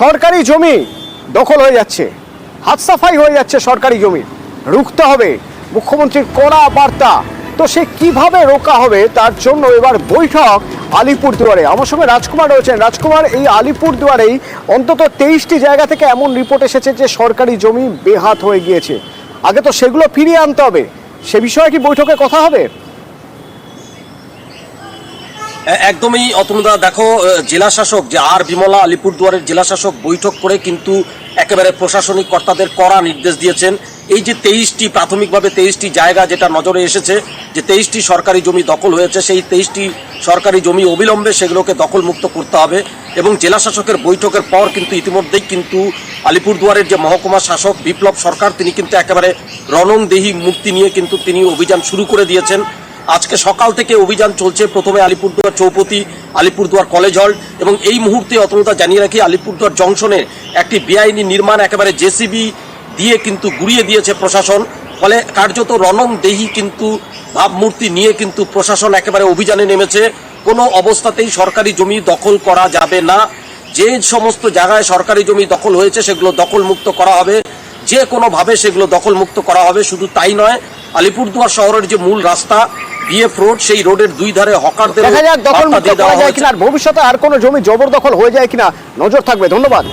সরকারি জমি দখল হয়ে যাচ্ছে, হাত সাফাই হয়ে যাচ্ছে সরকারি জমি, রুখতে হবে, মুখ্যমন্ত্রীর কড়া বার্তা। তো সে কিভাবে রোকা হবে তার জন্য এবার বৈঠক আলিপুরদুয়ারে। আমার সঙ্গে রাজকুমার রয়েছেন। রাজকুমার, এই আলিপুরদুয়ারেই অন্তত 23টি জায়গা থেকে এমন রিপোর্ট এসেছে যে সরকারি জমি বেহাত হয়ে গিয়েছে। আগে তো সেগুলো ফিরিয়ে আনতে হবে, সে বিষয়ে কি বৈঠকে কথা হবে? একদমই অতনুদা, দেখো জেলা শাসক যে আর বিমলা আলিপুরদুয়ারের জেলা শাসক বৈঠক করে কিন্তু একেবারে প্রশাসনিক কর্তাদের কড়া নির্দেশ দিয়েছেন। এই যে 23টি প্রাথমিকভাবে 23টি জায়গা যেটা নজরে এসেছে যে 23টি সরকারি জমি দখল হয়েছে, সেই 23টি সরকারি জমি অবিলম্বে সেগুলোকে দখলমুক্ত করতে হবে। এবং জেলা শাসকের বৈঠকের পর কিন্তু ইতিমধ্যেই কিন্তু আলিপুরদুয়ারের যে মহকুমা শাসক বিপ্লব সরকার তিনি কিন্তু একেবারে রণংদেহী মূর্তি নিয়ে কিন্তু তিনি অভিযান শুরু করে দিয়েছেন। আজকে সকাল থেকে অভিযান চলছে। প্রথমে আলিপুরদুয়ার চৌপতি, আলিপুরদুয়ার কলেজ হল এবং এই মুহূর্তে অতনুদা জানিয়ে রাখি আলিপুরদুয়ার জংশনে একটি বেআইনি নির্মাণ একেবারে জেসিবি দিয়ে কিন্তু গুড়িয়ে দিয়েছে প্রশাসন। ফলে কার্যত রণংদেহী কিন্তু ভাবমূর্তি নিয়ে কিন্তু প্রশাসন একেবারে অভিযানে নেমেছে। কোনো অবস্থাতেই সরকারি জমি দখল করা যাবে না। যে সমস্ত জায়গায় সরকারি জমি দখল হয়েছে সেগুলো দখলমুক্ত করা হবে, যে কোনোভাবে সেগুলো দখলমুক্ত করা হবে। শুধু তাই নয়, আলিপুরদুয়ার শহরের যে মূল রাস্তা বিএফ রোড, সেই রোডের দুই ধারে হকারদের দেখা যাক দখলমুক্ত করা যায় কিনা, আর ভবিষ্যতে আর কোনো জমি জবরদখল হয়ে যায় কিনা নজর থাকবে। ধন্যবাদ।